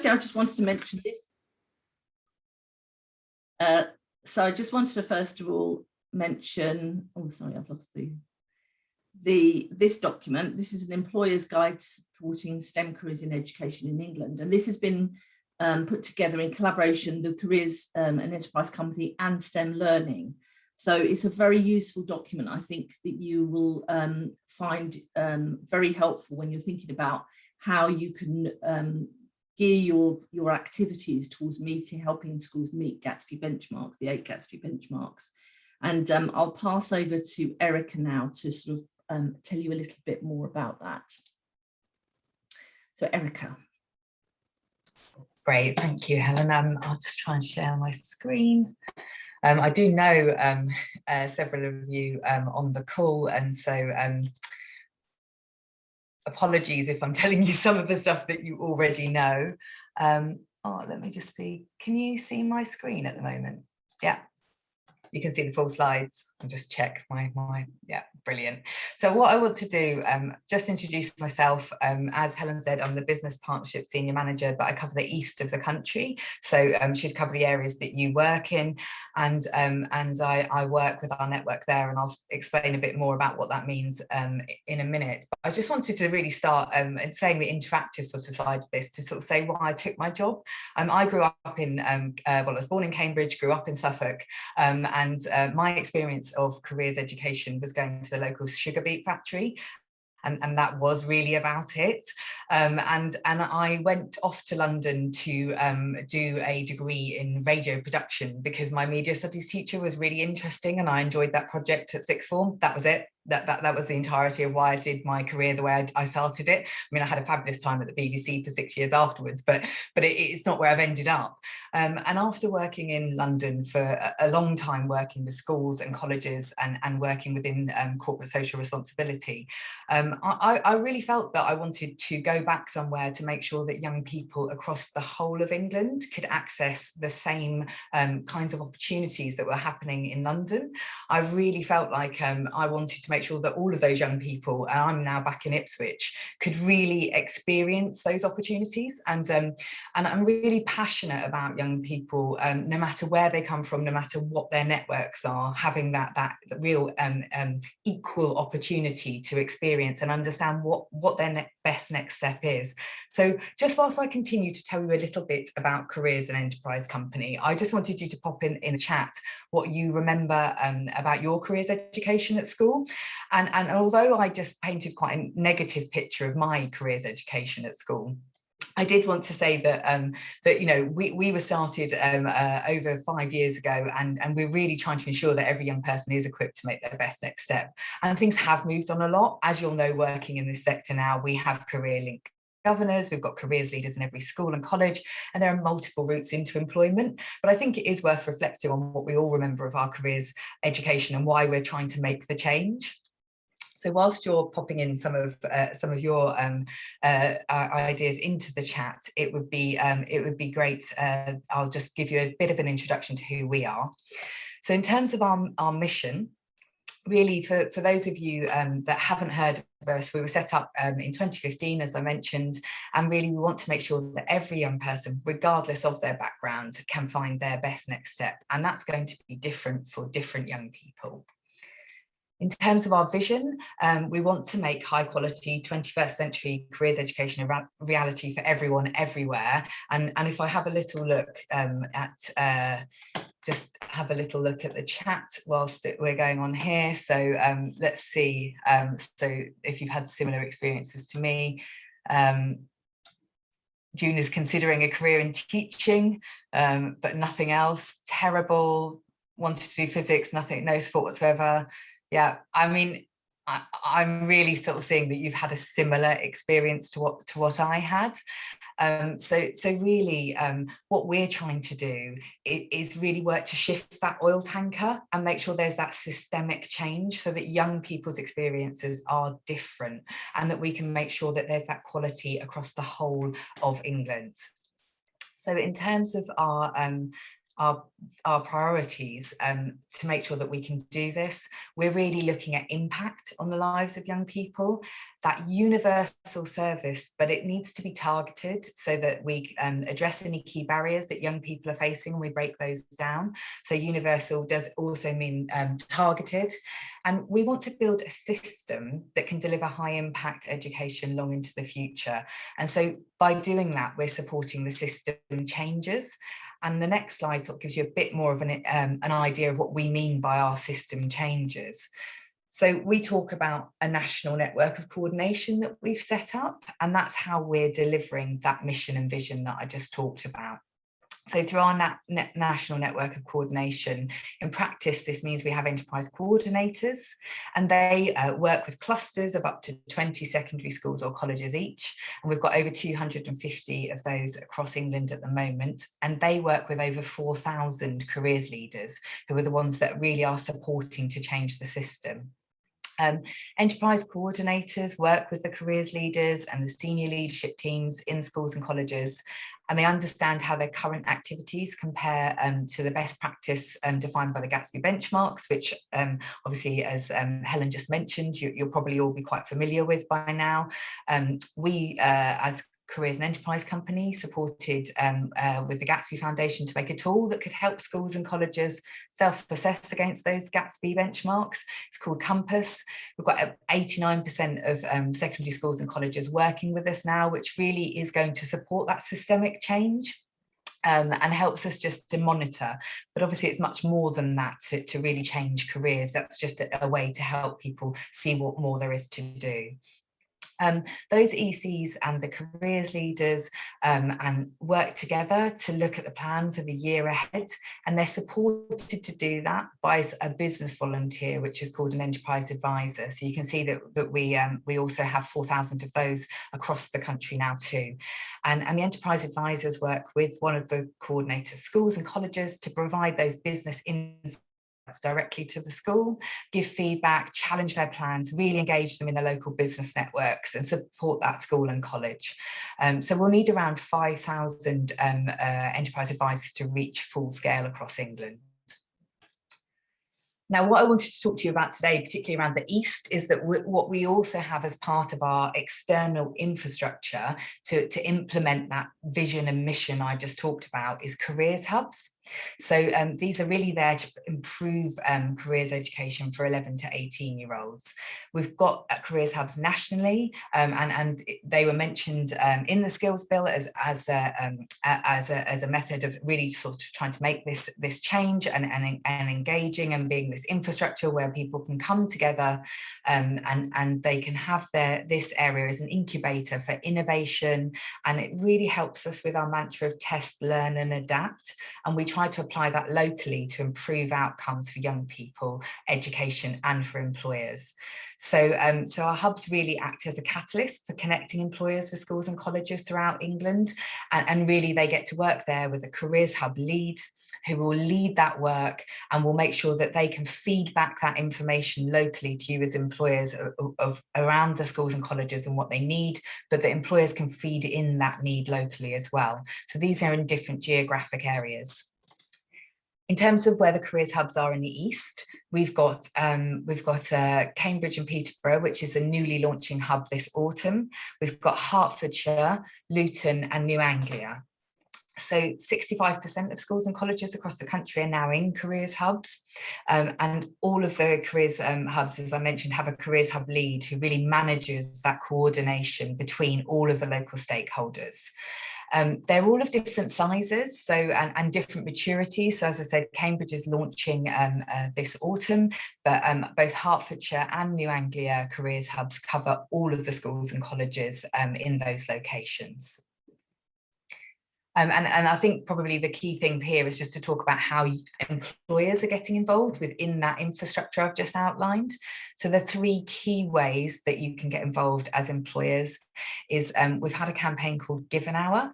firstly, I just wanted to mention this. So I just wanted to first of all mention, oh, sorry, I've lost this document. This is an employer's guide supporting STEM careers in education in England. And this has been put together in collaboration, the Careers and Enterprise Company and STEM Learning. So it's a very useful document, I think, that you will find very helpful when you're thinking about how you can gear your activities towards helping schools meet Gatsby benchmarks, the 8 Gatsby benchmarks. And I'll pass over to Erica now to sort of tell you a little bit more about that. So Erica. Great, thank you, Helen. I'll just try and share my screen. I do know several of you on the call, and so apologies if I'm telling you some of the stuff that you already know. Oh, let me just see. Can you see my screen at the moment? Yeah. You can see the full slides. I'll just check yeah, brilliant. So what I want to do, just introduce myself. As Helen said, I'm the Business Partnership Senior Manager, but I cover the east of the country. So she'd cover the areas that you work in. And I work with our network there, and I'll explain a bit more about what that means in a minute. But I just wanted to really start in saying the interactive sort of side of this, to sort of say why I took my job. I grew up in, well, I was born in Cambridge, grew up in Suffolk, and my experience of careers education was going to the local sugar beet factory. And that was really about it. And I went off to London to do a degree in radio production because my media studies teacher was really interesting, and I enjoyed that project at sixth form. That was it. That was the entirety of why I did my career the way I started it. I mean, I had a fabulous time at the BBC for 6 years afterwards, but it's not where I've ended up. And after working in London for a long time, working with schools and colleges and working within corporate social responsibility, I really felt that I wanted to go back somewhere to make sure that young people across the whole of England could access the same kinds of opportunities that were happening in London. I really felt like I wanted to make sure that all of those young people, and I'm now back in Ipswich, could really experience those opportunities. And I'm really passionate about young people, no matter where they come from, no matter what their networks are, having that real equal opportunity to experience and understand what their best next step is. So just whilst I continue to tell you a little bit about Careers and Enterprise Company, I just wanted you to pop in the chat what you remember about your careers education at school. And although I just painted quite a negative picture of my careers education at school, I did want to say that you know, we were started over 5 years ago, and we're really trying to ensure that every young person is equipped to make their best next step. And things have moved on a lot. As you'll know, working in this sector now, we have career link governors, we've got careers leaders in every school and college, and there are multiple routes into employment. But I think it is worth reflecting on what we all remember of our careers education and why we're trying to make the change. So whilst you're popping in some of your ideas into the chat, it would be great. I'll just give you a bit of an introduction to who we are. So in terms of our mission, really, for those of you that haven't heard of us, we were set up in 2015, as I mentioned, and really we want to make sure that every young person, regardless of their background, can find their best next step. And that's going to be different for different young people. In terms of our vision, we want to make high quality 21st century careers education a reality for everyone, everywhere. And if I have a little look just have a little look at the chat whilst we're going on here. So let's see. So if you've had similar experiences to me, June is considering a career in teaching, but nothing else. Terrible. Wanted to do physics, no support whatsoever. Yeah, I mean, I'm really sort of seeing that you've had a similar experience to what I had. So really, what we're trying to do is really work to shift that oil tanker and make sure there's that systemic change so that young people's experiences are different, and that we can make sure that there's that quality across the whole of England. So in terms of our our priorities to make sure that we can do this. We're really looking at impact on the lives of young people, that universal service, but it needs to be targeted so that we address any key barriers that young people are facing and we break those down. So universal does also mean targeted. And we want to build a system that can deliver high impact education long into the future. And so by doing that, we're supporting the system changes. And the next slide sort of gives you a bit more of an idea of what we mean by our system changes. So we talk about a national network of coordination that we've set up, and that's how we're delivering that mission and vision that I just talked about. So through our national network of coordination, in practice, this means we have enterprise coordinators, and they work with clusters of up to 20 secondary schools or colleges each. And we've got over 250 of those across England at the moment. And they work with over 4,000 careers leaders, who are the ones that really are supporting to change the system. Enterprise coordinators work with the careers leaders and the senior leadership teams in schools and colleges, and they understand how their current activities compare to the best practice defined by the Gatsby benchmarks, which obviously, as Helen just mentioned, you'll probably all be quite familiar with by now. We, as Careers and Enterprise Company, supported with the Gatsby Foundation to make a tool that could help schools and colleges self-assess against those Gatsby benchmarks. It's called Compass. We've got 89% of secondary schools and colleges working with us now, which really is going to support that systemic change. And helps us just to monitor, but obviously it's much more than that to really change careers. That's just a way to help people see what more there is to do. Those ECs and the careers leaders and work together to look at the plan for the year ahead, and they're supported to do that by a business volunteer, which is called an enterprise advisor. So you can see that we also have 4,000 of those across the country now too. And the enterprise advisors work with one of the coordinator schools and colleges to provide those business insights directly to the school, give feedback, challenge their plans, really engage them in the local business networks and support that school and college. So we'll need around 5,000 enterprise advisors to reach full scale across England. Now, what I wanted to talk to you about today, particularly around the East, is that what we also have as part of our external infrastructure to implement that vision and mission I just talked about is careers hubs. So these are really there to improve careers education for 11 to 18-year-olds. We've got careers hubs nationally, and they were mentioned in the skills bill as a method of really sort of trying to make this change and engaging and being this infrastructure where people can come together and they can have this area as an incubator for innovation, and it really helps us with our mantra of test, learn and adapt, and we try to apply that locally to improve outcomes for young people, education and for employers. So our hubs really act as a catalyst for connecting employers with schools and colleges throughout England, and really they get to work there with a careers hub lead who will lead that work and will make sure that they can feed back that information locally to you as employers of around the schools and colleges and what they need, but the employers can feed in that need locally as well. So these are in different geographic areas. In terms of where the careers hubs are in the East, we've got Cambridge and Peterborough, which is a newly launching hub this autumn. We've got Hertfordshire, Luton and New Anglia. So 65% of schools and colleges across the country are now in careers hubs, and all of the careers hubs, as I mentioned, have a careers hub lead who really manages that coordination between all of the local stakeholders. They're all of different sizes, so and different maturities. So as I said, Cambridge is launching this autumn, but both Hertfordshire and New Anglia careers hubs cover all of the schools and colleges in those locations. And I think probably the key thing here is just to talk about how employers are getting involved within that infrastructure I've just outlined. So the three key ways that you can get involved as employers is we've had a campaign called Give an Hour.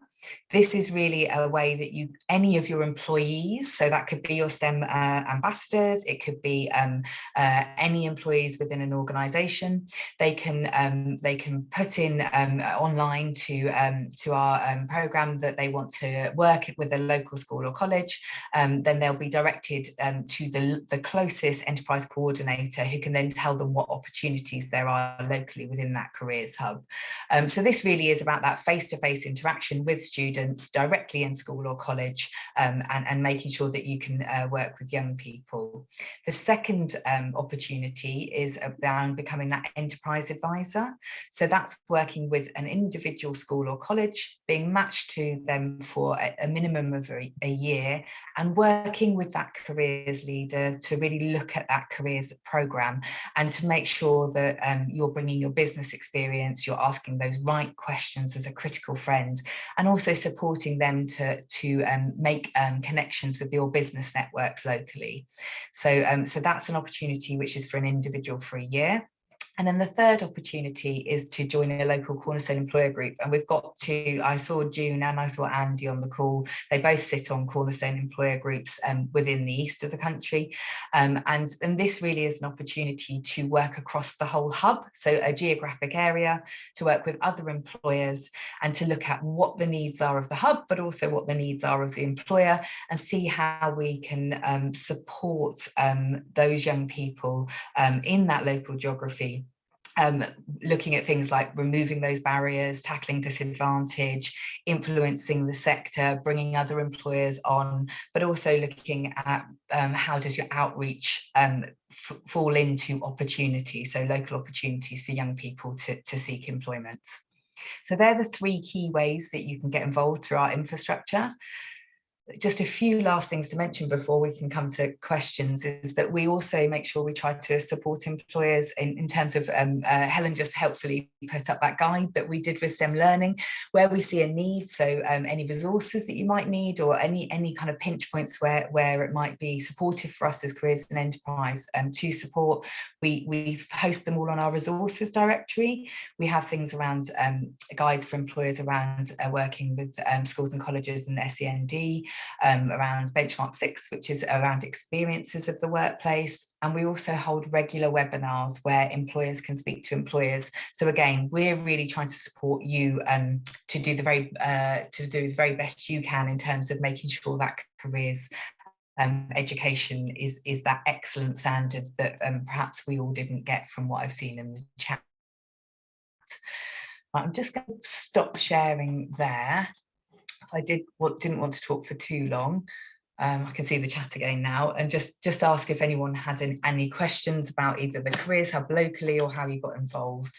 This is really a way that any of your employees, so that could be your STEM ambassadors, it could be any employees within an organisation, they can put in online to our programme that they want to work with a local school or college. Then they'll be directed to the closest enterprise coordinator, who can then tell them what opportunities there are locally within that careers hub. So this really is about that face-to-face interaction with students directly in school or college, and making sure that you can work with young people. The second opportunity is around becoming that enterprise advisor. So that's working with an individual school or college, being matched to them for a minimum of a year, and working with that careers leader to really look at that careers programme, and to make sure that you're bringing your business experience, you're asking those right questions as a critical friend, and also supporting them to make connections with your business networks locally. So that's an opportunity which is for an individual for a year. And then the third opportunity is to join a local Cornerstone employer group. And we've got I saw June and I saw Andy on the call. They both sit on Cornerstone employer groups within the east of the country. And this really is an opportunity to work across the whole hub, so a geographic area, to work with other employers and to look at what the needs are of the hub, but also what the needs are of the employer, and see how we can support those young people in that local geography. Looking at things like removing those barriers, tackling disadvantage, influencing the sector, bringing other employers on, but also looking at how does your outreach fall into opportunity, so local opportunities for young people to seek employment. So they're the three key ways that you can get involved through our infrastructure. Just a few last things to mention before we can come to questions is that we also make sure we try to support employers in terms of, Helen just helpfully put up that guide that we did with STEM Learning, where we see a need, so any resources that you might need, or any kind of pinch points where it might be supportive for us as Careers and Enterprise to support, we host them all on our resources directory. We have things around guides for employers around working with schools and colleges and SEND, around Benchmark 6, which is around experiences of the workplace. And we also hold regular webinars where employers can speak to employers. So again, we're really trying to support you to do the very best you can in terms of making sure that careers education is that excellent standard that perhaps we all didn't get from what I've seen in the chat. I'm just going to stop sharing there. So I didn't want to talk for too long. I can see the chat again now, and just ask if anyone had any questions about either the Careers Hub locally or how you got involved.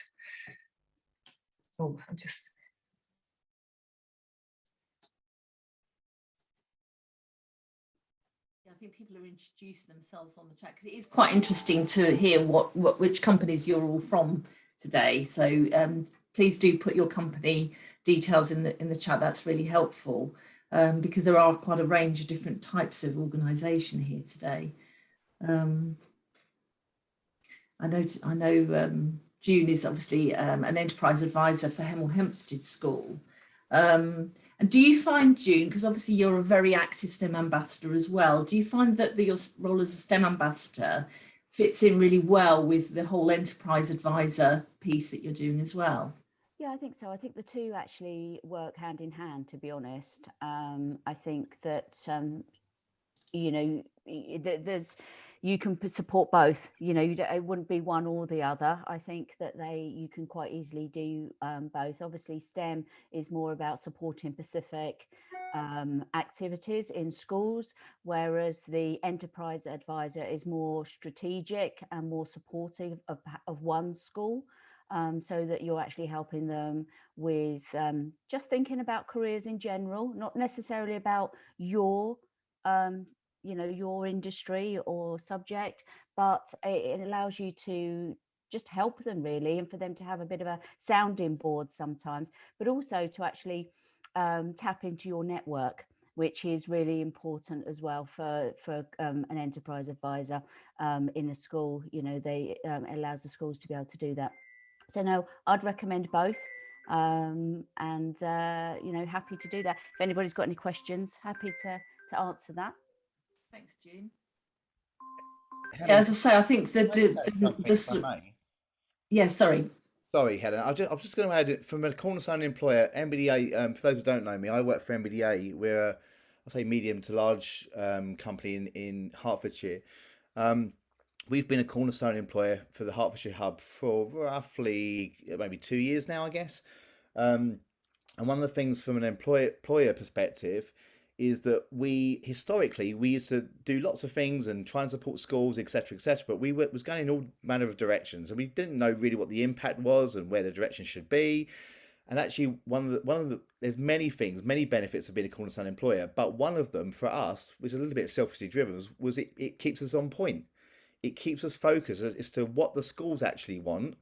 Oh, I think people are introducing themselves on the chat, because it is quite interesting to hear which companies you're all from today. So please do put your company details in the chat. That's really helpful, because there are quite a range of different types of organisation here today. I know June is obviously an enterprise advisor for Hemel Hempstead School. And do you find, June, because obviously you're a very active STEM ambassador as well, do you find that your role as a STEM ambassador fits in really well with the whole enterprise advisor piece that you're doing as well? Yeah, I think so. I think the two actually work hand in hand, to be honest. I think that, you know, you can support both, you know, it wouldn't be one or the other. I think that you can quite easily do both. Obviously, STEM is more about supporting specific activities in schools, whereas the enterprise advisor is more strategic and more supportive of one school. So that you're actually helping them with just thinking about careers in general, not necessarily about your your industry or subject, but it allows you to just help them really, and for them to have a bit of a sounding board sometimes, but also to actually tap into your network, which is really important as well for an enterprise advisor in a school. You know, they allows the schools to be able to do that. So no, I'd recommend both. and you know, happy to do that. If anybody's got any questions, happy to answer that. Thanks, June. Helen, Yeah, as I say, I think that can I say something, if I may? yeah, sorry. Sorry, Helen. I was just going to add it from a cornerstone employer, MBDA. For those who don't know me, I work for MBDA. We're I say medium to large company in Hertfordshire. We've been a cornerstone employer for the Hertfordshire hub for roughly maybe 2 years now, I guess. And one of the things from an employer perspective is that we historically we used to do lots of things and try and support schools, etc., but was going in all manner of directions, and we didn't know really what the impact was and where the direction should be. And actually, one of the there's many things, many benefits of being a cornerstone employer, but one of them for us, which is a little bit selfishly driven, was it keeps us on point. It keeps us focused as to what the schools actually want,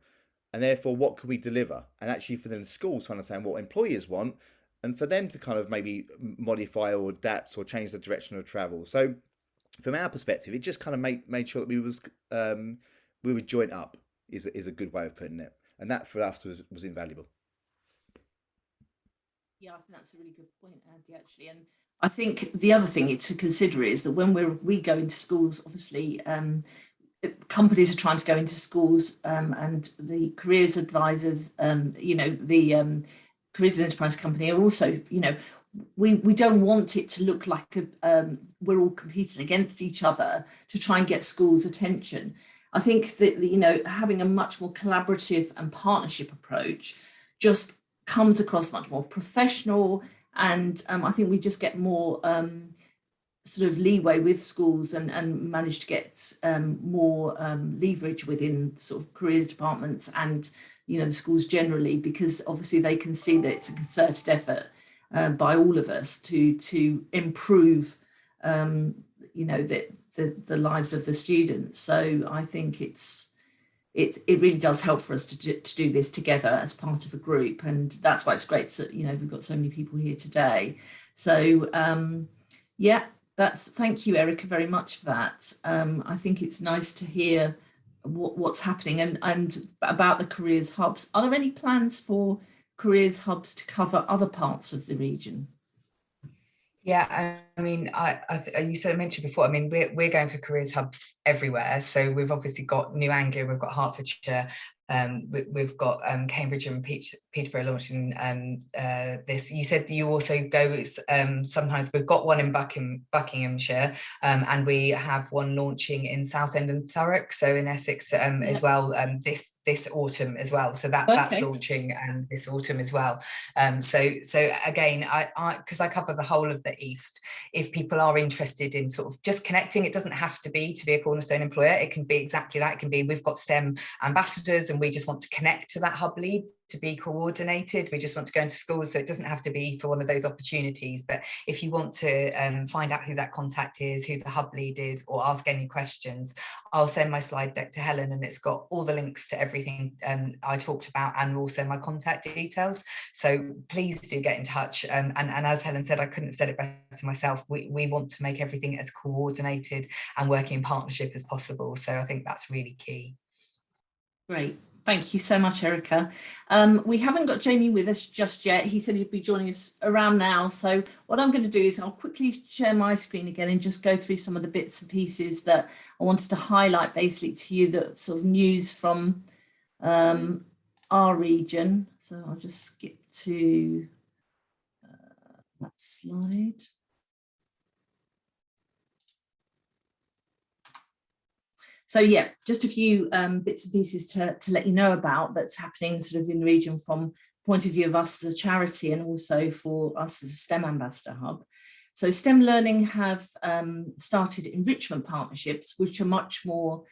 and therefore what could we deliver, and actually for the schools to understand what employers want, and for them to kind of maybe modify or adapt or change the direction of travel. So from our perspective, it just kind of made sure that we were joint up is a good way of putting it, and that for us was invaluable. Yeah, I think that's a really good point, Andy, actually. And I think the other thing to consider is that when we go into schools, obviously, companies are trying to go into schools, and the careers advisors, you know, the careers and enterprise company are also, you know, we don't want it to look like we're all competing against each other to try and get schools' attention. I think that, you know, having a much more collaborative and partnership approach just comes across much more professional, and I think we just get more sort of leeway with schools and manage to get more leverage within sort of careers departments and, you know, the schools generally, because obviously they can see that it's a concerted effort by all of us to improve you know, the lives of the students. So I think it really does help for us to do this together as part of a group, and that's why it's great that, you know, we've got so many people here today. So yeah, thank you, Erica, very much for that. I think it's nice to hear what's happening and about the careers hubs. Are there any plans for careers hubs to cover other parts of the region? Yeah, I mean, you sort of mentioned before, I mean, we're going for careers hubs everywhere. So we've obviously got New Anglia, we've got Hertfordshire, we've got Cambridge and Peterborough launching this. You said you also go sometimes. We've got one in Buckinghamshire, and we have one launching in Southend and Thurrock, so in Essex as well, this autumn as well. So that's launching this autumn as well. So again, I because I cover the whole of the East, if people are interested in sort of just connecting, it doesn't have to be a cornerstone employer. It can be exactly that. It can be, we've got STEM ambassadors and we just want to connect to that hub lead to be coordinated. We just want to go into schools, so it doesn't have to be for one of those opportunities. But if you want to find out who that contact is, who the hub lead is, or ask any questions, I'll send my slide deck to Helen, and it's got all the links to everything I talked about, and also my contact details. So please do get in touch. And as Helen said, I couldn't have said it better myself. We want to make everything as coordinated and working in partnership as possible. So I think that's really key. Great. Thank you so much, Erica. We haven't got Jamie with us just yet. He said he'd be joining us around now. So what I'm going to do is I'll quickly share my screen again and just go through some of the bits and pieces that I wanted to highlight basically to you, that sort of news from our region. So I'll just skip to that slide. So yeah, just a few bits and pieces to let you know about that's happening sort of in the region from the point of view of us as a charity, and also for us as a STEM Ambassador Hub. So STEM Learning have started enrichment partnerships, which are much more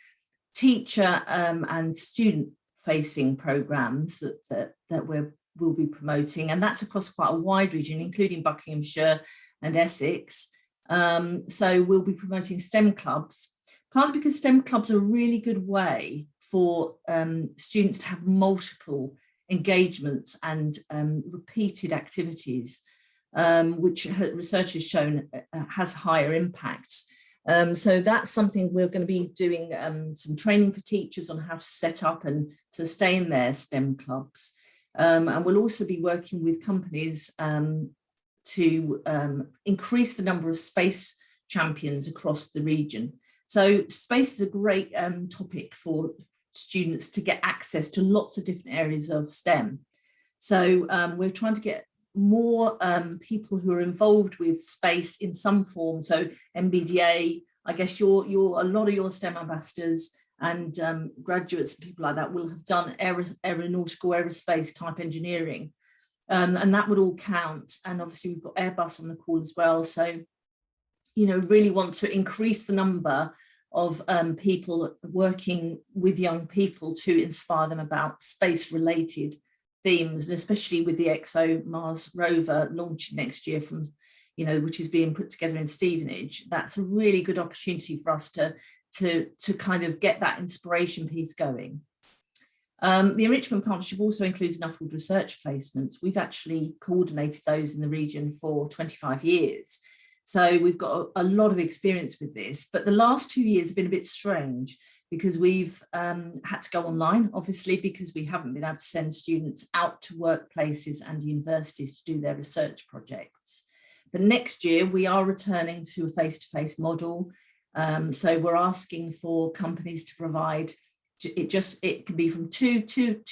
teacher and student facing programs that we'll be promoting, and that's across quite a wide region, including Buckinghamshire and Essex. So we'll be promoting STEM clubs, partly because STEM clubs are a really good way for students to have multiple engagements and repeated activities, which research has shown has higher impact. So that's something we're going to be doing some training for teachers on how to set up and sustain their STEM clubs. And we'll also be working with companies to increase the number of space champions across the region. So space is a great topic for students to get access to lots of different areas of STEM. So we're trying to get more people who are involved with space in some form. So MBDA, I guess a lot of your STEM ambassadors and graduates and people like that will have done aeronautical, aerospace type engineering. And that would all count. And obviously we've got Airbus on the call as well. So, you know, really want to increase the number of people working with young people to inspire them about space related themes, and especially with the ExoMars rover launching next year from, you know, which is being put together in Stevenage. That's a really good opportunity for us to kind of get that inspiration piece going. The enrichment partnership also includes Nuffield research placements. We've actually coordinated those in the region for 25 years. So we've got a lot of experience with this, but the last 2 years have been a bit strange because we've had to go online, obviously, because we haven't been able to send students out to workplaces and universities to do their research projects. But next year we are returning to a face-to-face model. So we're asking for companies to provide, it can be from two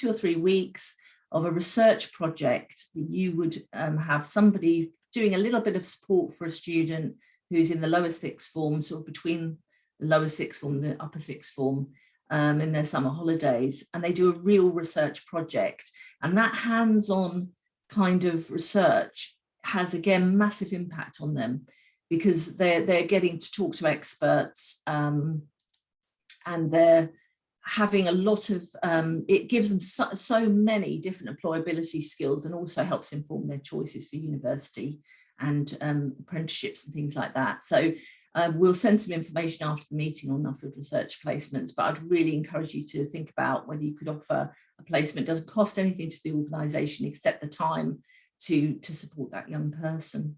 or 3 weeks of a research project that you would have somebody doing a little bit of support for a student who's in the lower sixth form, sort of between the lower sixth form and the upper sixth form in their summer holidays, and they do a real research project. And that hands-on kind of research has, again, massive impact on them because they're getting to talk to experts and they're having a lot of, it gives them so many different employability skills and also helps inform their choices for university and apprenticeships and things like that. So we'll send some information after the meeting on Nuffield research placements, but I'd really encourage you to think about whether you could offer a placement. It doesn't cost anything to the organisation except the time to support that young person.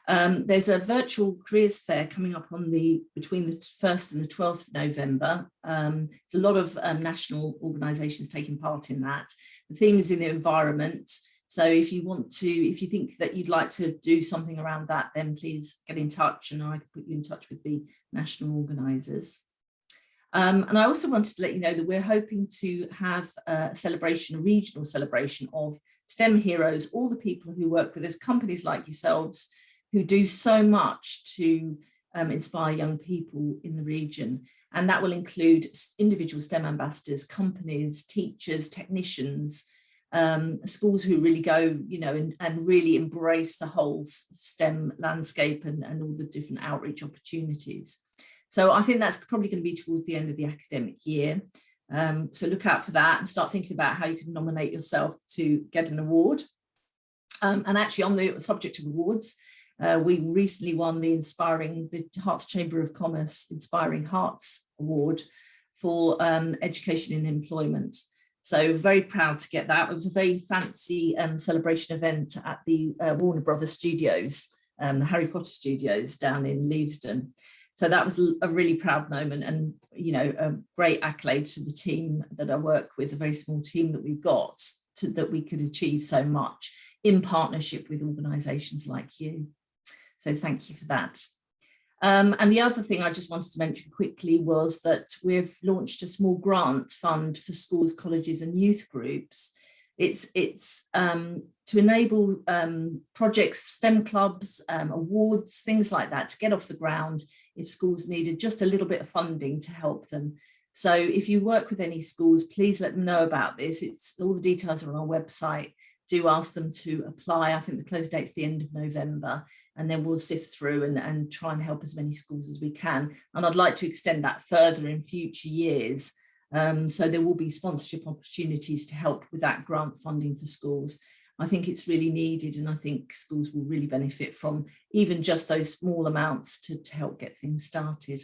There's a virtual careers fair coming up on between the 1st and the 12th of November. There's a lot of national organisations taking part in that. The theme is in the environment. So if you think that you'd like to do something around that, then please get in touch and I can put you in touch with the national organisers. And I also wanted to let you know that we're hoping to have a regional celebration of STEM heroes, all the people who work with us, companies like yourselves, who do so much to inspire young people in the region. And that will include individual STEM ambassadors, companies, teachers, technicians, schools who really go, you know, and really embrace the whole STEM landscape and all the different outreach opportunities. So I think that's probably going to be towards the end of the academic year. So look out for that and start thinking about how you can nominate yourself to get an award. And actually on the subject of awards, we recently won the Herts Chamber of Commerce Inspiring Hearts Award for education and employment. So very proud to get that. It was a very fancy celebration event at the Warner Brothers Studios, the Harry Potter Studios down in Leavesden. So that was a really proud moment and, you know, a great accolade to the team that I work with, a very small team that we've got, that we could achieve so much in partnership with organisations like you. So thank you for that. And the other thing I just wanted to mention quickly was that we've launched a small grant fund for schools, colleges and youth groups. It's to enable projects, STEM clubs, awards, things like that to get off the ground if schools needed just a little bit of funding to help them. So if you work with any schools, please let them know about this. All the details are on our website. Do ask them to apply. I think the close date's the end of November, and then we'll sift through and try and help as many schools as we can. And I'd like to extend that further in future years. So there will be sponsorship opportunities to help with that grant funding for schools. I think it's really needed, and I think schools will really benefit from even just those small amounts to help get things started.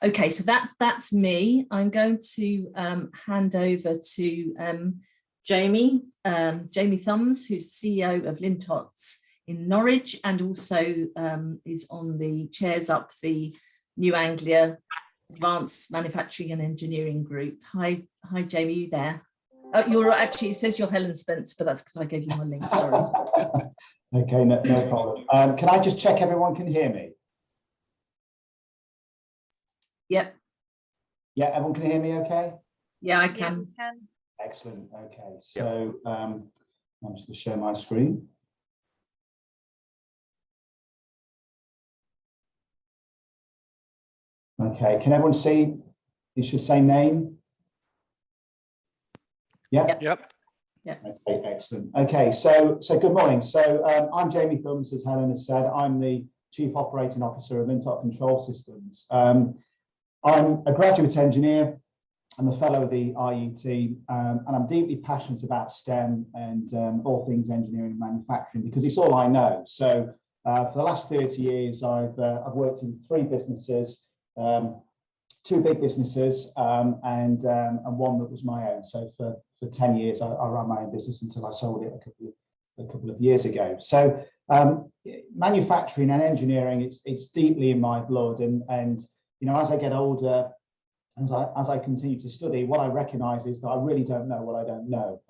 Okay, so that's me. I'm going to hand over to Jamie Thumbs, who's CEO of Lintots in Norwich, and also is on the chairs up the New Anglia Advanced Manufacturing and Engineering Group. Hi Jamie, you there? You're actually, it says you're Helen Spence, but that's because I gave you my link. Sorry. Okay, no problem. Can I just check everyone can hear me? Yep. Yeah, everyone can hear me okay? Yeah, I can. Excellent. Okay, so I'm just going to share my screen. Okay, can everyone see? You should say name. Yeah. Yep. Okay, excellent. Okay, so good morning. So I'm Jamie Thumbs, as Helen has said. I'm the Chief Operating Officer of Lintott Control Systems. I'm a graduate engineer. I'm a fellow of the IET, and I'm deeply passionate about STEM and all things engineering and manufacturing because it's all I know. So for the last 30 years, I've worked in 3 businesses, 2 big businesses, and one that was my own. So for 10 years, I ran my own business until I sold it a couple of years ago. So manufacturing and engineering, it's deeply in my blood, and you know, as I get older, as I continue to study, what I recognise is that I really don't know what I don't know.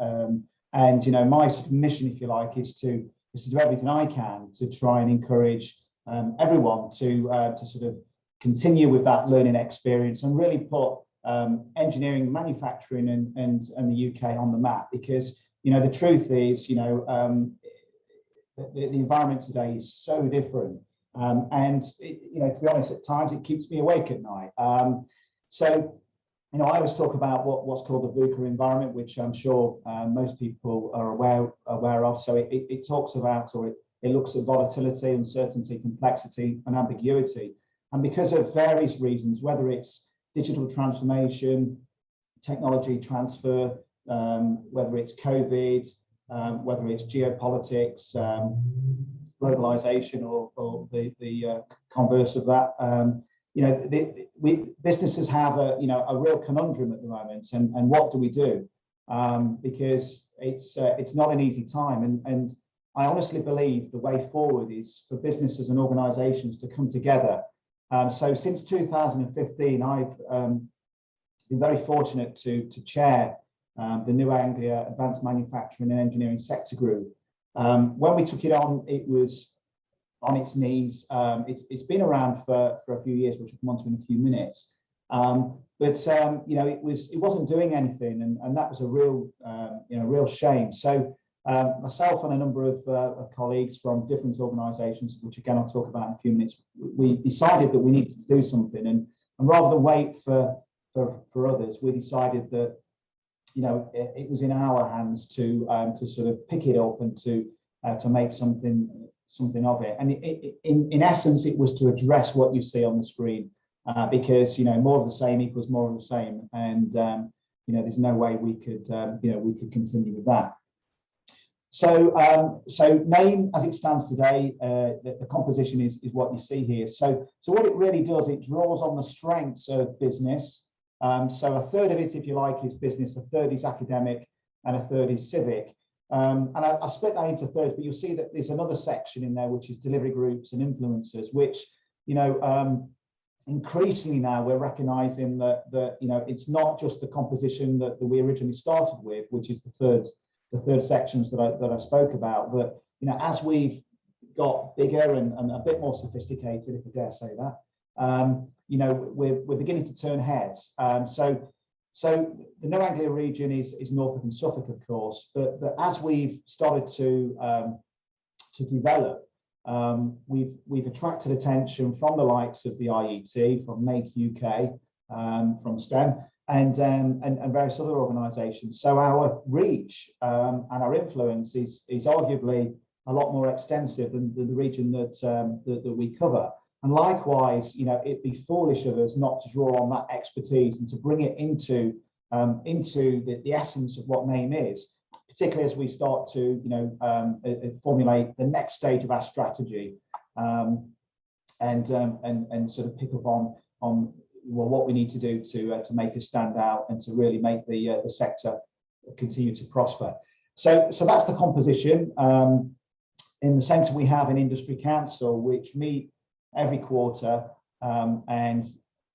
And you know, my sort of mission, if you like, is to do everything I can to try and encourage everyone to sort of continue with that learning experience and really put engineering, manufacturing, and the UK on the map. Because you know, the truth is, you know, the environment today is so different, and you know, to be honest, at times it keeps me awake at night. So, you know, I always talk about what's called the VUCA environment, which I'm sure most people are aware of. So it talks about, or it looks at volatility, uncertainty, complexity, and ambiguity. And because of various reasons, whether it's digital transformation, technology transfer, whether it's COVID, whether it's geopolitics, globalization, or the converse of that, you know, businesses have a real conundrum at the moment, and what do we do? Because it's not an easy time, and I honestly believe the way forward is for businesses and organisations to come together. So since 2015, I've been very fortunate to chair the New Anglia Advanced Manufacturing and Engineering Sector Group. When we took it on, it was on its knees. It's been around for a few years, which we'll come on to in a few minutes. But you know, it wasn't doing anything, and that was a real shame. So myself and a number of colleagues from different organisations, which again I'll talk about in a few minutes, we decided that we needed to do something, and rather than wait for others, we decided that, you know, it was in our hands to sort of pick it up and to make something of it. And in essence, it was to address what you see on the screen, because you know, more of the same equals more of the same, and you know, there's no way we could we could continue with that. So name as it stands today, the composition is what you see here. So what it really does, it draws on the strengths of business. So a third of it, if you like, is business, a third is academic, and a third is civic. And I've split that into thirds, but you'll see that there's another section in there, which is delivery groups and influencers, which, you know, increasingly now we're recognizing that you know, it's not just the composition that we originally started with, which is the third sections that I spoke about, but you know, as we've got bigger and a bit more sophisticated, if I dare say that, you know, we're beginning to turn heads. So the New Anglia region is Norfolk and Suffolk, of course, but as we've started to develop, we've attracted attention from the likes of the IET, from Make UK, from STEM, and various other organisations. So our reach and our influence is arguably a lot more extensive than the region that we cover. And likewise, you know, it'd be foolish of us not to draw on that expertise and to bring it into the essence of what name is, particularly as we start to, you know, formulate the next stage of our strategy, and sort of pick up on well, what we need to do to make us stand out and to really make the sector continue to prosper. So that's the composition. In the centre, we have an industry council which meet every quarter, and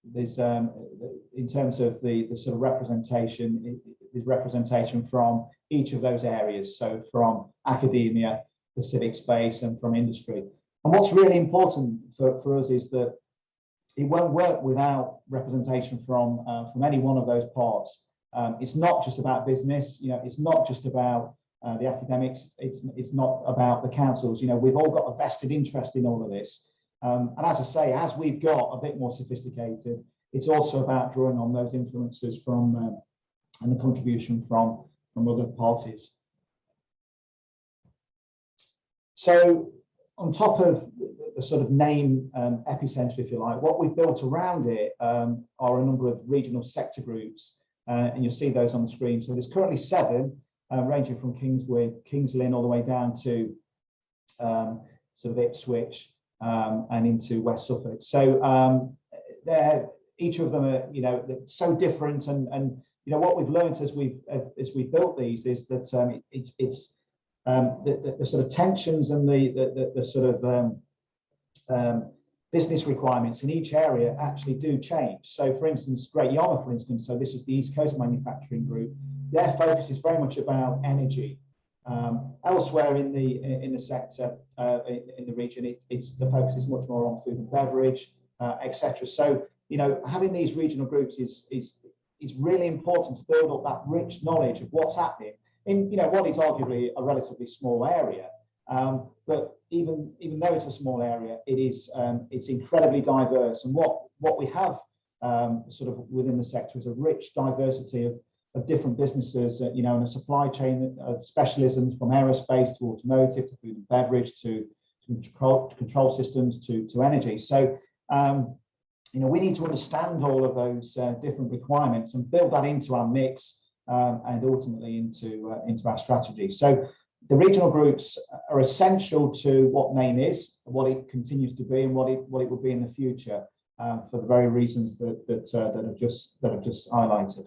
there's in terms of the sort of representation, there's representation from each of those areas. So from academia, the civic space, and from industry. And what's really important for us is that it won't work without representation from any one of those parts. It's not just about business, it's not just about the academics, it's not about the councils. We've all got a vested interest in all of this. And as I say, as we've got a bit more sophisticated, it's also about drawing on those influences from and the contribution from other parties. So on top of the sort of name epicenter, if you like, what we've built around it are a number of regional sector groups, and you'll see those on the screen. So there's currently 7, ranging from Kings Lynn all the way down to sort of Ipswich and into West Suffolk. So each of them are, they're so different, and what we've learned as we've built these is that it's the sort of tensions and the sort of business requirements in each area actually do change. So, for instance, Great Yarmouth, for instance, so this is the East Coast Manufacturing Group. Their focus is very much about energy. Elsewhere in the sector, in the region, the focus is much more on food and beverage, etc. So, having these regional groups is really important to build up that rich knowledge of what's happening in what is arguably a relatively small area. But even though it's a small area, it's incredibly diverse. And what we have sort of within the sector is a rich diversity of different businesses, and a supply chain of specialisms from aerospace to automotive to food and beverage to control systems to energy. So we need to understand all of those different requirements and build that into our mix and ultimately into our strategy. So the regional groups are essential to what NAME is, what it continues to be, and what it will be in the future, for the very reasons that I've just highlighted.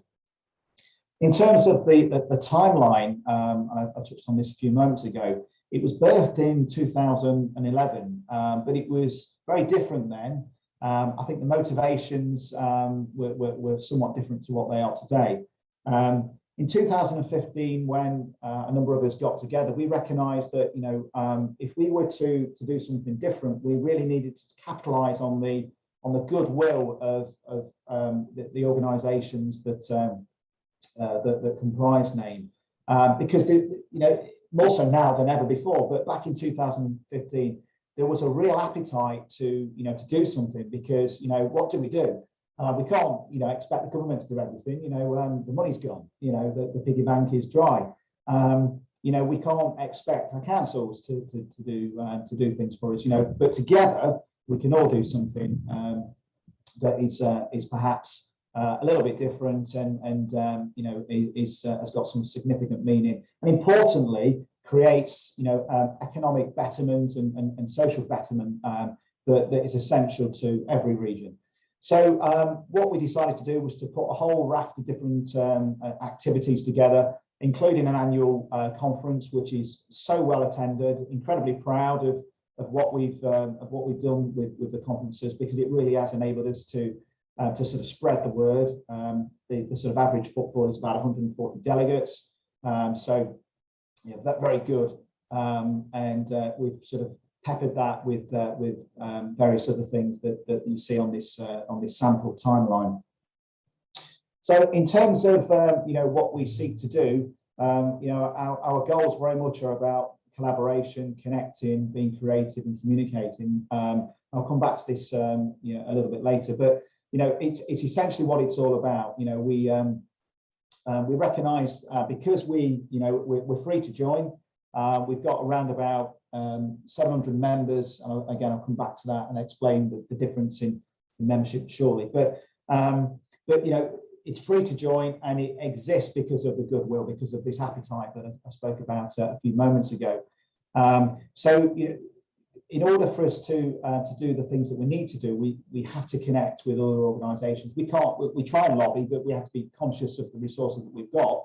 In terms of the timeline, I touched on this a few moments ago. It was birthed in 2011, but it was very different then. I think the motivations were somewhat different to what they are today. In 2015, when a number of us got together, we recognised that if we were to do something different, we really needed to capitalise on the goodwill of the organisations that comprise NAME, because more so now than ever before. But back in 2015, there was a real appetite to do something, because what do? We can't expect the government to do everything. The money's gone. The piggy bank is dry. We can't expect our councils to do things for us. But together we can all do something that is perhaps a little bit different and has got some significant meaning, and importantly creates economic betterment and social betterment that is essential to every region. So what we decided to do was to put a whole raft of different activities together, including an annual conference, which is so well attended. Incredibly proud of what we've done with the conferences, because it really has enabled us to sort of spread the word. The sort of average footfall is about 140 delegates, so that's very good. And we've sort of peppered that with various other things that you see on this sample timeline. So in terms of what we seek to do, our goals very much are about collaboration, connecting, being creative, and communicating. I'll come back to this a little bit later, but it's essentially what it's all about. We recognise because we're free to join. We've got around about 700 members. Again, I'll come back to that and explain the difference in membership shortly. But it's free to join, and it exists because of the goodwill, because of this appetite that I spoke about a few moments ago. So in order for us to do the things that we need to do, we have to connect with other organisations. We try and lobby, but we have to be conscious of the resources that we've got,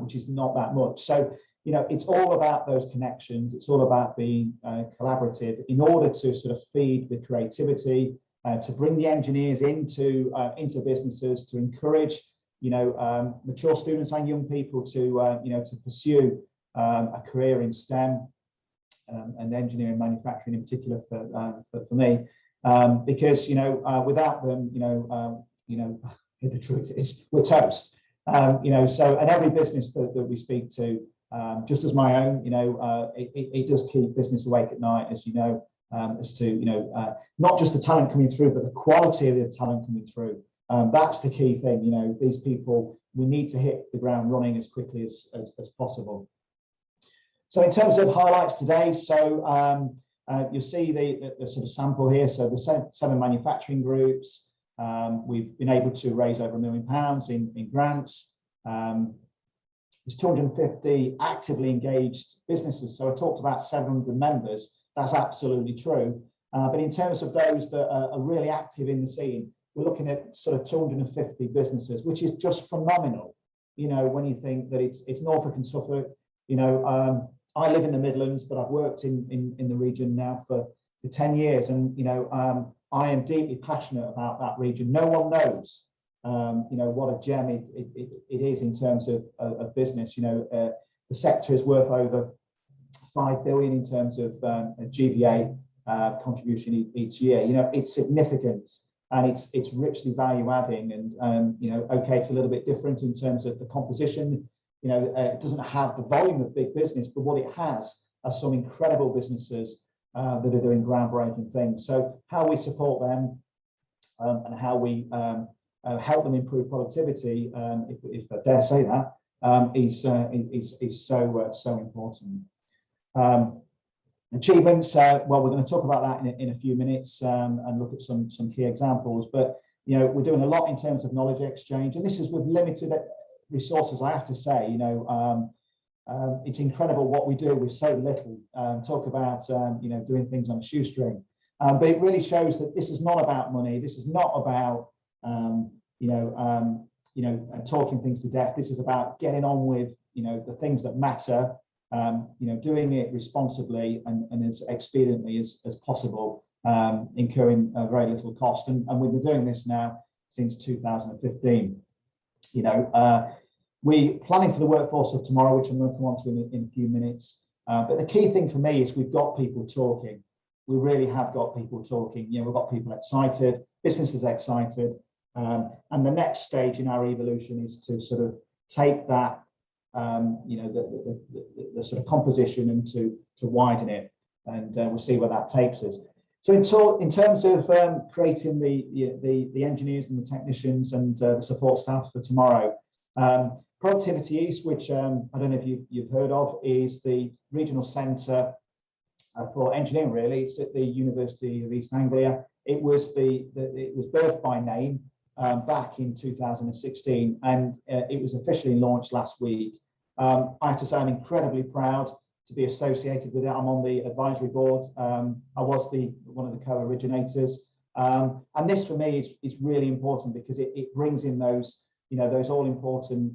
which is not that much. So it's all about those connections. It's all about being collaborative in order to sort of feed the creativity, to bring the engineers into businesses, to encourage mature students and young people to, to pursue a career in STEM and engineering, manufacturing in particular for me, because without them, the truth is we're toast. So and every business that we speak to, just as my own, it does keep business awake at night, as you know, as to not just the talent coming through, but the quality of the talent coming through. That's the key thing. These people, we need to hit the ground running as quickly as possible. So in terms of highlights today, so you'll see the sort of sample here. So the 7 manufacturing groups. We've been able to raise over £1 million in grants. There's 250 actively engaged businesses. So I talked about 700 members. That's absolutely true. But in terms of those that are really active in the scene, we're looking at sort of 250 businesses, which is just phenomenal. When you think that it's Norfolk and Suffolk. I live in the Midlands, but I've worked in the region now for 10 years, and I am deeply passionate about that region. No one knows, what a gem it is in terms of business. The sector is worth over 5 billion in terms of GVA contribution each year. It's significant, and it's richly value adding, and okay, it's a little bit different in terms of the composition. It doesn't have the volume of big business, but what it has are some incredible businesses that are doing groundbreaking things. So how we support them and how we help them improve productivity, if I dare say that, is so important. Achievements. Well, we're going to talk about that in a few minutes and look at some key examples. But we're doing a lot in terms of knowledge exchange, and this is with limited resources, I have to say. It's incredible what we do with so little. Talk about doing things on a shoestring, but it really shows that this is not about money. This is not about talking things to death. This is about getting on with the things that matter. Doing it responsibly and as expediently as possible, incurring very little cost. And we've been doing this now since 2015. We're planning for the workforce of tomorrow, which I'm going to come on to in a few minutes. But the key thing for me is we've got people talking. We really have got people talking. We've got people excited, businesses excited. And the next stage in our evolution is to sort of take that, the sort of composition and to widen it. And we'll see where that takes us. So in terms of creating the engineers and the technicians and the support staff for tomorrow, Productivity East, which I don't know if you've heard of, is the regional centre for engineering. Really, it's at the University of East Anglia. It was birthed by name back in 2016, and it was officially launched last week. I have to say I'm incredibly proud to be associated with it. I'm on the advisory board. I was one of the co-originators, and this for me is really important because it brings in those all important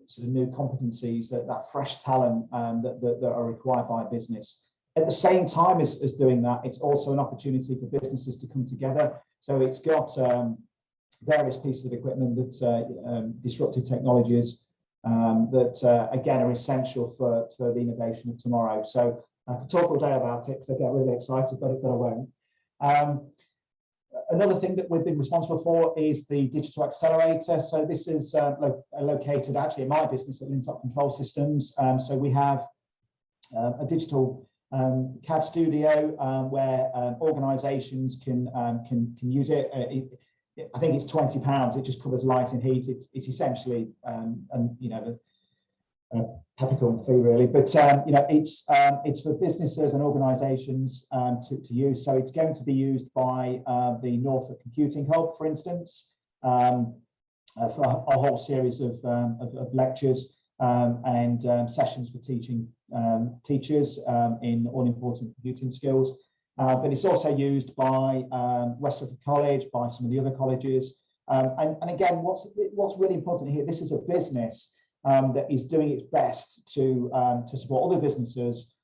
sort of new competencies, that fresh talent that are required by a business. At the same time as doing that, it's also an opportunity for businesses to come together. So it's got various pieces of equipment that disruptive technologies that again are essential for the innovation of tomorrow. So I could talk all day about it because I get really excited, but I won't. Another thing that we've been responsible for is the Digital Accelerator. So this is located actually in my business at Lintop Control Systems. So we have a digital CAD studio where organisations can use it. I think it's £20. It just covers light and heat. It's essentially peppercorn fee really, but it's for businesses and organisations to use. So it's going to be used by the Norfolk Computing Hub, for instance, for a whole series of lectures and sessions for teaching teachers in all important computing skills. But it's also used by West Suffolk College, by some of the other colleges. And again, what's really important here, this is a business that is doing its best to support other businesses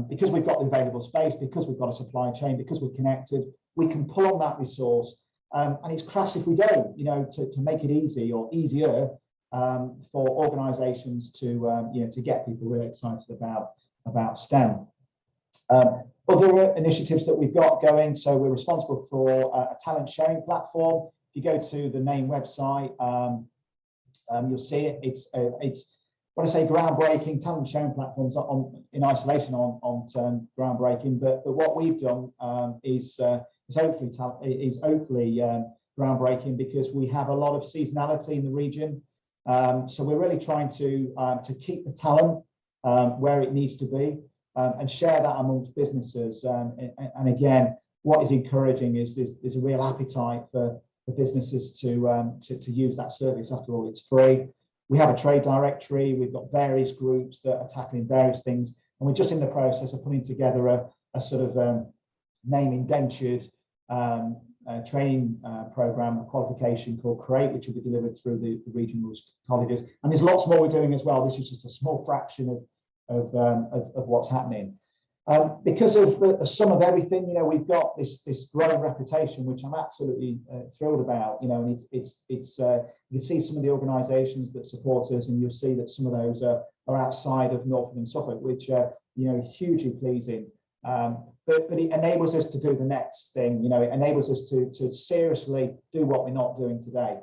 because we've got the available space, because we've got a supply chain, because we're connected. We can pull on that resource And it's crass if we don't, to make it easy or easier for organisations to to get people really excited about STEM. Other initiatives that we've got going, so we're responsible for a talent sharing platform. If you go to the main website, you'll see it. It's when I say groundbreaking, talent sharing platforms in isolation on groundbreaking, but what we've done is hopefully groundbreaking, because we have a lot of seasonality in the region. So we're really trying to keep the talent where it needs to be, and share that amongst businesses. And again, what is encouraging is there's a real appetite for businesses to use that service. After all, it's free. We have a trade directory. We've got various groups that are tackling various things, and we're just in the process of putting together a sort of name indentured training program, a qualification called Create, which will be delivered through the regional colleges. And there's lots more we're doing as well. This is just a small fraction of what's happening. Because of the sum of everything, we've got this growing reputation, which I'm absolutely thrilled about. And it's you can see some of the organisations that support us, and you'll see that some of those are outside of Norfolk and Suffolk, which hugely pleasing. But it enables us to do the next thing. It enables us to seriously do what we're not doing today,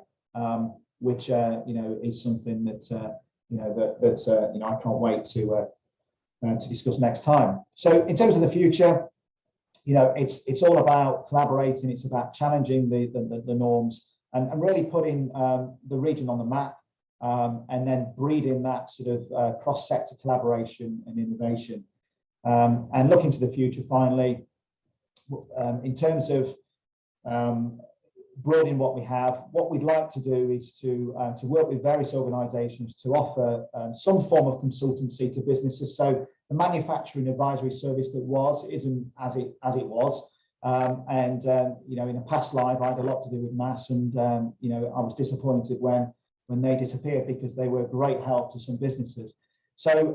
which is something that I can't wait to discuss next time. So in terms of the future, it's all about collaborating. It's about challenging the norms and really putting the region on the map, and then breeding that sort of cross-sector collaboration and innovation. And looking to the future, finally, in terms of broadening what we have, what we'd like to do is to work with various organisations to offer some form of consultancy to businesses. So the manufacturing advisory service that isn't as it was. In a past life, I had a lot to do with MASS, and I was disappointed when they disappeared, because they were a great help to some businesses. So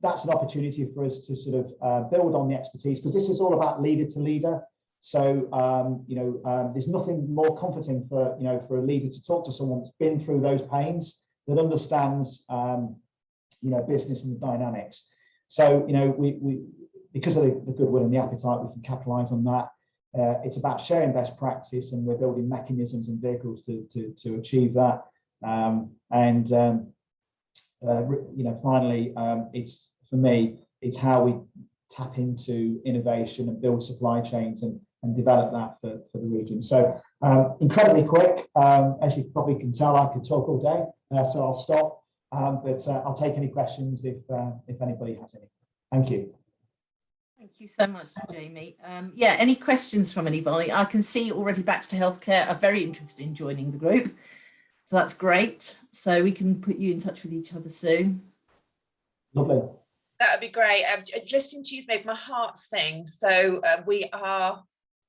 that's an opportunity for us to sort of build on the expertise, because this is all about leader to leader. So there's nothing more comforting for a leader to talk to someone that's been through those pains, that understands business and the dynamics. So we because of the goodwill and the appetite, we can capitalise on that. It's about sharing best practice, and we're building mechanisms and vehicles to achieve that. Finally, it's, for me, it's how we tap into innovation and build supply chains and develop that for the region. So incredibly quick. As you probably can tell, I could talk all day, so I'll stop. But I'll take any questions if anybody has any. Thank you. Thank you so much, Jamie. Any questions from anybody? I can see already Baxter Healthcare are very interested in joining the group. So that's great. So we can put you in touch with each other soon. Lovely. That would be great. Listening to you's made my heart sing. So we are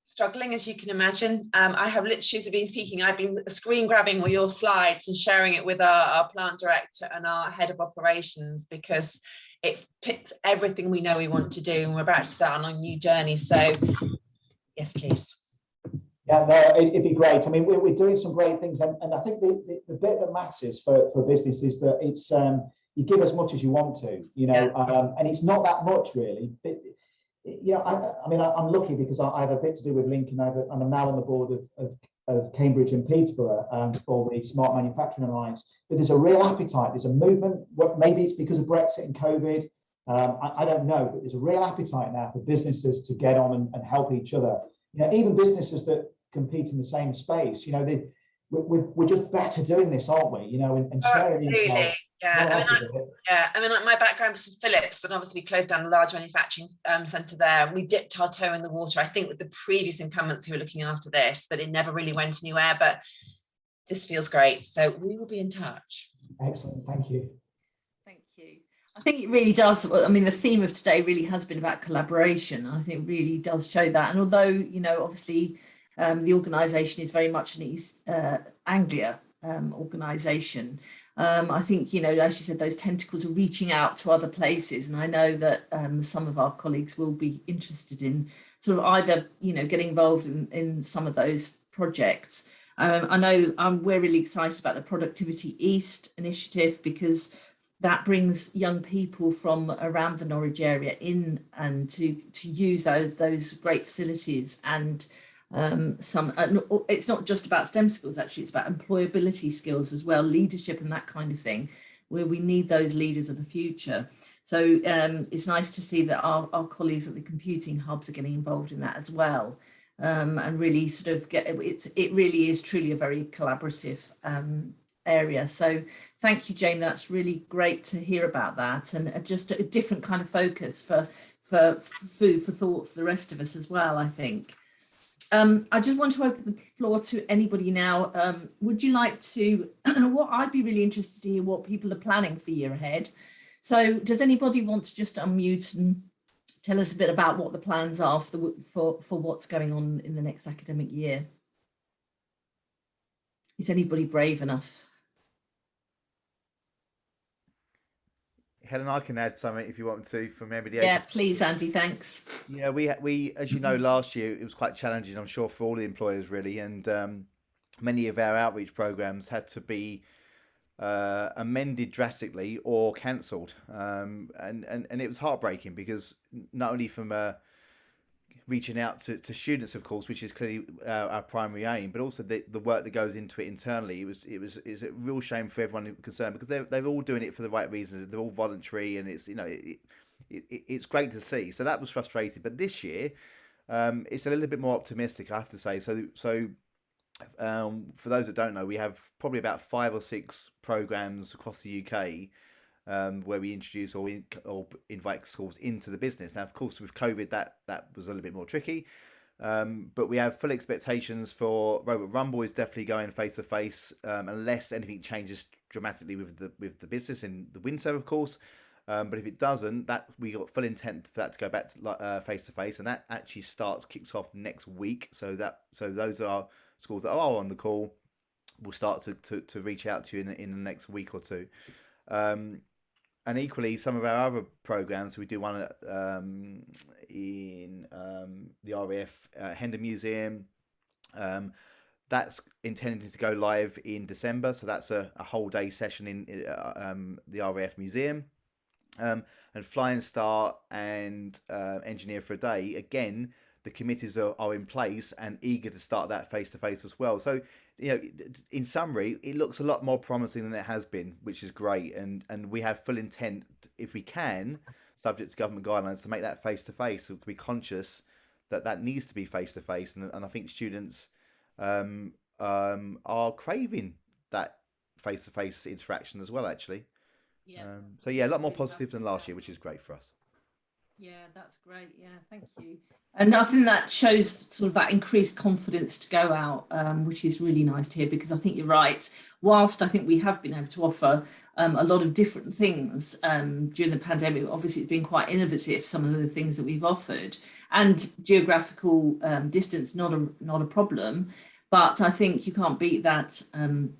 struggling, as you can imagine. I have literally been speaking. I've been screen grabbing all your slides and sharing it with our plant director and our head of operations, because it ticks everything we know we want to do, and we're about to start on a new journey. So yes, please. Yeah, no, it'd be great. I mean, we're doing some great things, and I think the bit that matters for business is that it's you give as much as you want to, and it's not that much really. I'm lucky because I have a bit to do with Lincoln, and I'm now on the board of Cambridge and Peterborough for the Smart Manufacturing Alliance. But there's a real appetite. There's a movement. Maybe it's because of Brexit and COVID. I don't know, but there's a real appetite now for businesses to get on and help each other. Even businesses that compete in the same space. We're just better doing this, aren't we? And sharing. Absolutely. My background was in Philips, and obviously we closed down a large manufacturing centre there. We dipped our toe in the water, I think, with the previous incumbents who were looking after this, but it never really went anywhere. But this feels great, so we will be in touch. Excellent, thank you. Thank you. I think it really does. I mean, the theme of today really has been about collaboration. I think it really does show that. And although obviously the organisation is very much an East Anglia organisation. I think, as you said, those tentacles are reaching out to other places. And I know that some of our colleagues will be interested in sort of either, getting involved in some of those projects. I know we're really excited about the Productivity East initiative, because that brings young people from around the Norwich area in and to use those great facilities. And it's not just about STEM skills, actually, it's about employability skills as well, leadership and that kind of thing, where we need those leaders of the future. So it's nice to see that our colleagues at the computing hubs are getting involved in that as well. And really sort of it really is truly a very collaborative area. So thank you, Jane. That's really great to hear about that, and just a different kind of focus for food for thought for the rest of us as well, I think. I just want to open the floor to anybody now. Would you like to, what I'd be really interested to hear what people are planning for the year ahead. So does anybody want to just unmute and tell us a bit about what the plans are for what's going on in the next academic year? Is anybody brave enough? Helen, I can add something if you want to from MBDA. Yeah, please, Andy, thanks. Yeah, we as you know, last year it was quite challenging, I'm sure, for all the employers really, and many of our outreach programs had to be amended drastically or cancelled, and it was heartbreaking, because not only from reaching out to students, of course, which is clearly our primary aim, but also the work that goes into it internally. It's a real shame for everyone concerned, because they're all doing it for the right reasons. They're all voluntary, and it's it's great to see. So that was frustrating, but this year it's a little bit more optimistic, I have to say. So for those that don't know, we have probably about 5 or 6 programs across the UK where we introduce or invite schools into the business. Now, of course, with COVID, that was a little bit more tricky. But we have full expectations for Robot Rumble is definitely going face to face, unless anything changes dramatically with the business in the winter, of course. But if it doesn't, that we got full intent for that to go back to face to face, and that actually kicks off next week. So those are schools that are on the call. We'll start to reach out to you in the next week or two. And equally, some of our other programs, we do one in the RAF Hendon Museum. That's intended to go live in December, so that's a whole day session in the RAF Museum. And Flying Start and Engineer for a Day, again, the committees are in place and eager to start that face to face as well. So, in summary, it looks a lot more promising than it has been, which is great. And we have full intent, if we can, subject to government guidelines, to make that face to face. So we can be conscious that needs to be face to face. And I think students are craving that face to face interaction as well, actually. Yeah. So yeah, a lot more positive than last year, which is great for us. Yeah, that's great. Yeah, thank you. And I think that shows sort of that increased confidence to go out, which is really nice to hear, because I think you're right. Whilst I think we have been able to offer a lot of different things during the pandemic, obviously it's been quite innovative, some of the things that we've offered, and geographical distance, not a problem. But I think you can't beat that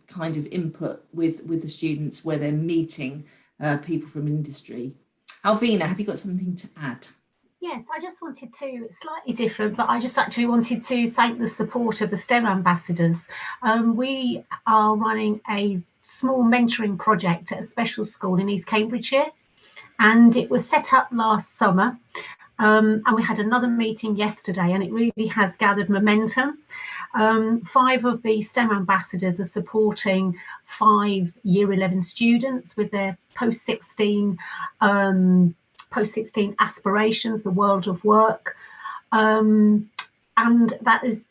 kind of input with the students, where they're meeting people from industry. Alvina, have you got something to add? Yes, I just wanted to, slightly different, but I just actually wanted to thank the support of the STEM ambassadors. We are running a small mentoring project at a special school in East Cambridgeshire, and it was set up last summer. And we had another meeting yesterday, and it really has gathered momentum. 5 of the STEM ambassadors are supporting 5 Year 11 students with their post-16 aspirations, the world of work. And that is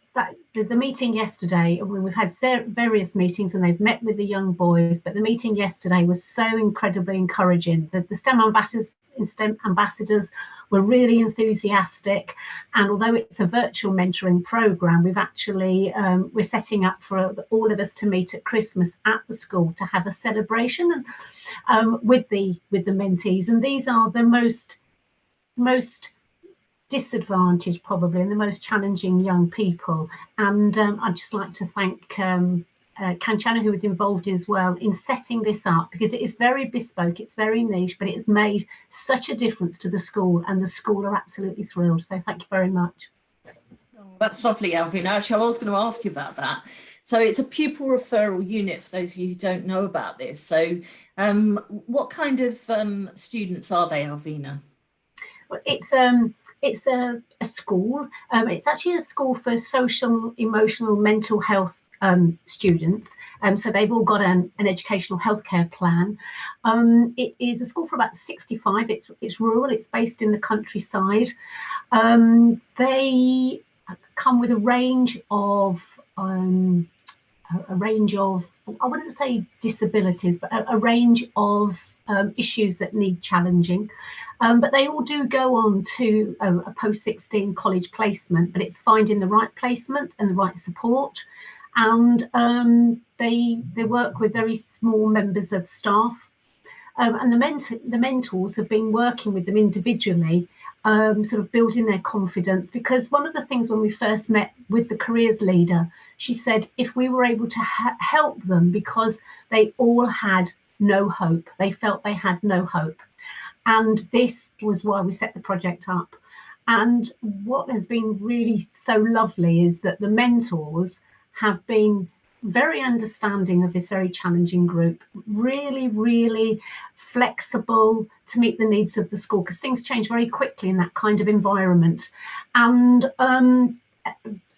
the meeting yesterday. We've had various meetings, and they've met with the young boys, but the meeting yesterday was so incredibly encouraging. The STEM ambassadors were really enthusiastic, and although it's a virtual mentoring program, we've actually we're setting up for all of us to meet at Christmas at the school to have a celebration with the mentees. And these are the most disadvantaged, probably, and the most challenging young people. And I'd just like to thank Kanchana, who was involved as well in setting this up, because it is very bespoke, it's very niche, but it has made such a difference to the school, and the school are absolutely thrilled. So thank you very much. That's lovely, Alvin. Actually, I was going to ask you about that. So it's a pupil referral unit for those of you who don't know about this. So what kind of students are they, Alvina? Well, it's a school. It's actually a school for social, emotional, mental health students. So they've all got an educational healthcare plan. It is a school for about 65. It's rural. It's based in the countryside. They come with a range of I wouldn't say disabilities, but a range of issues that need challenging. But they all do go on to a post-16 college placement, but it's finding the right placement and the right support. And they work with very small members of staff. And the mentors have been working with them individually, sort of building their confidence. Because one of the things when we first met with the careers leader, she said if we were able to help them, because they all had no hope, they felt they had no hope. And this was why we set the project up. And what has been really so lovely is that the mentors have been very understanding of this very challenging group, really, really flexible to meet the needs of the school, because things change very quickly in that kind of environment. And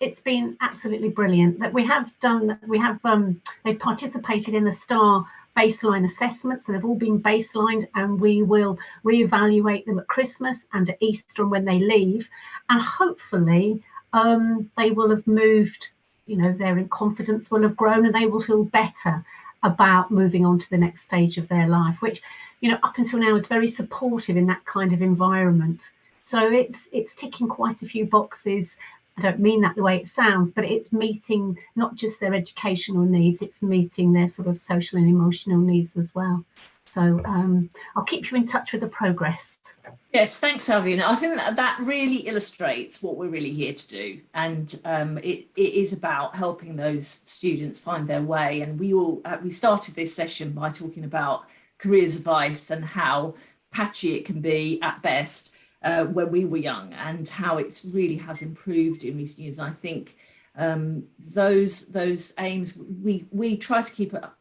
it's been absolutely brilliant that they've participated in the STAR baseline assessment, so they've all been baselined, and we will reevaluate them at Christmas and at Easter and when they leave, and hopefully they will have moved, their confidence will have grown and they will feel better about moving on to the next stage of their life, which up until now is very supportive in that kind of environment. So it's ticking quite a few boxes. I don't mean that the way it sounds, but it's meeting not just their educational needs, it's meeting their sort of social and emotional needs as well. So I'll keep you in touch with the progress. Yes, thanks, Alvina. I think that really illustrates what we're really here to do. And it is about helping those students find their way. And we started this session by talking about careers advice and how patchy it can be at best when we were young, and how it really has improved in recent years. And I think those aims, we try to keep at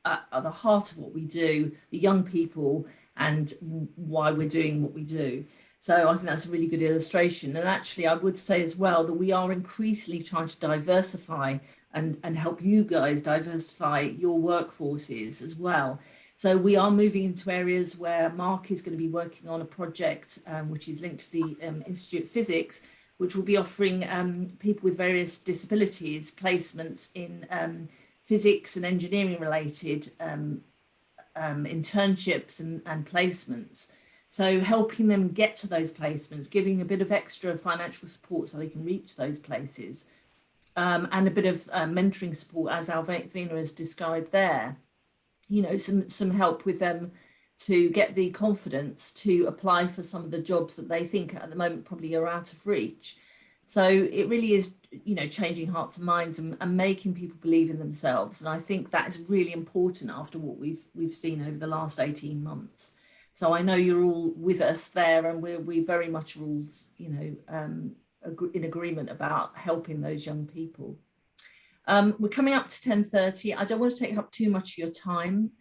the heart of what we do, the young people, and why we're doing what we do. So I think that's a really good illustration. And actually, I would say as well that we are increasingly trying to diversify and help you guys diversify your workforces as well. So we are moving into areas where Mark is going to be working on a project which is linked to the Institute of Physics, which will be offering people with various disabilities placements in physics and engineering related internships and placements. So helping them get to those placements, giving a bit of extra financial support so they can reach those places, and a bit of mentoring support, as Alvina has described there. Some help with them to get the confidence to apply for some of the jobs that they think at the moment probably are out of reach. So it really is, changing hearts and minds and making people believe in themselves. And I think that is really important after what we've seen over the last 18 months. So I know you're all with us there, and we very much are all, in agreement about helping those young people. We're coming up to 10:30. I don't want to take up too much of your time.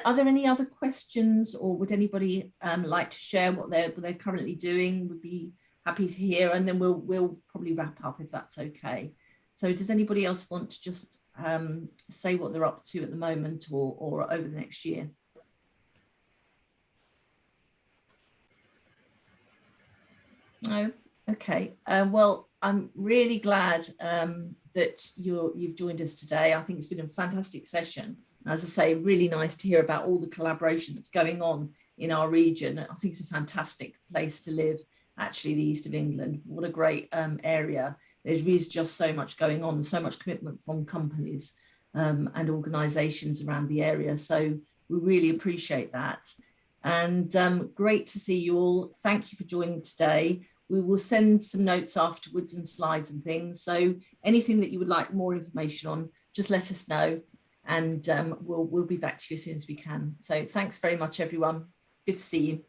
Are there any other questions, or would anybody like to share what they're currently doing? Would be happy to hear, and then we'll probably wrap up if that's okay. So does anybody else want to just say what they're up to at the moment or over the next year? No? Okay. Well, I'm really glad that you've joined us today. I think it's been a fantastic session. And as I say, really nice to hear about all the collaboration that's going on in our region. I think it's a fantastic place to live, actually, the east of England. What a great area. There is just so much going on, so much commitment from companies and organisations around the area. So we really appreciate that. And great to see you all. Thank you for joining today. We will send some notes afterwards and slides and things. So anything that you would like more information on, just let us know, and we'll be back to you as soon as we can. So thanks very much, everyone. Good to see you.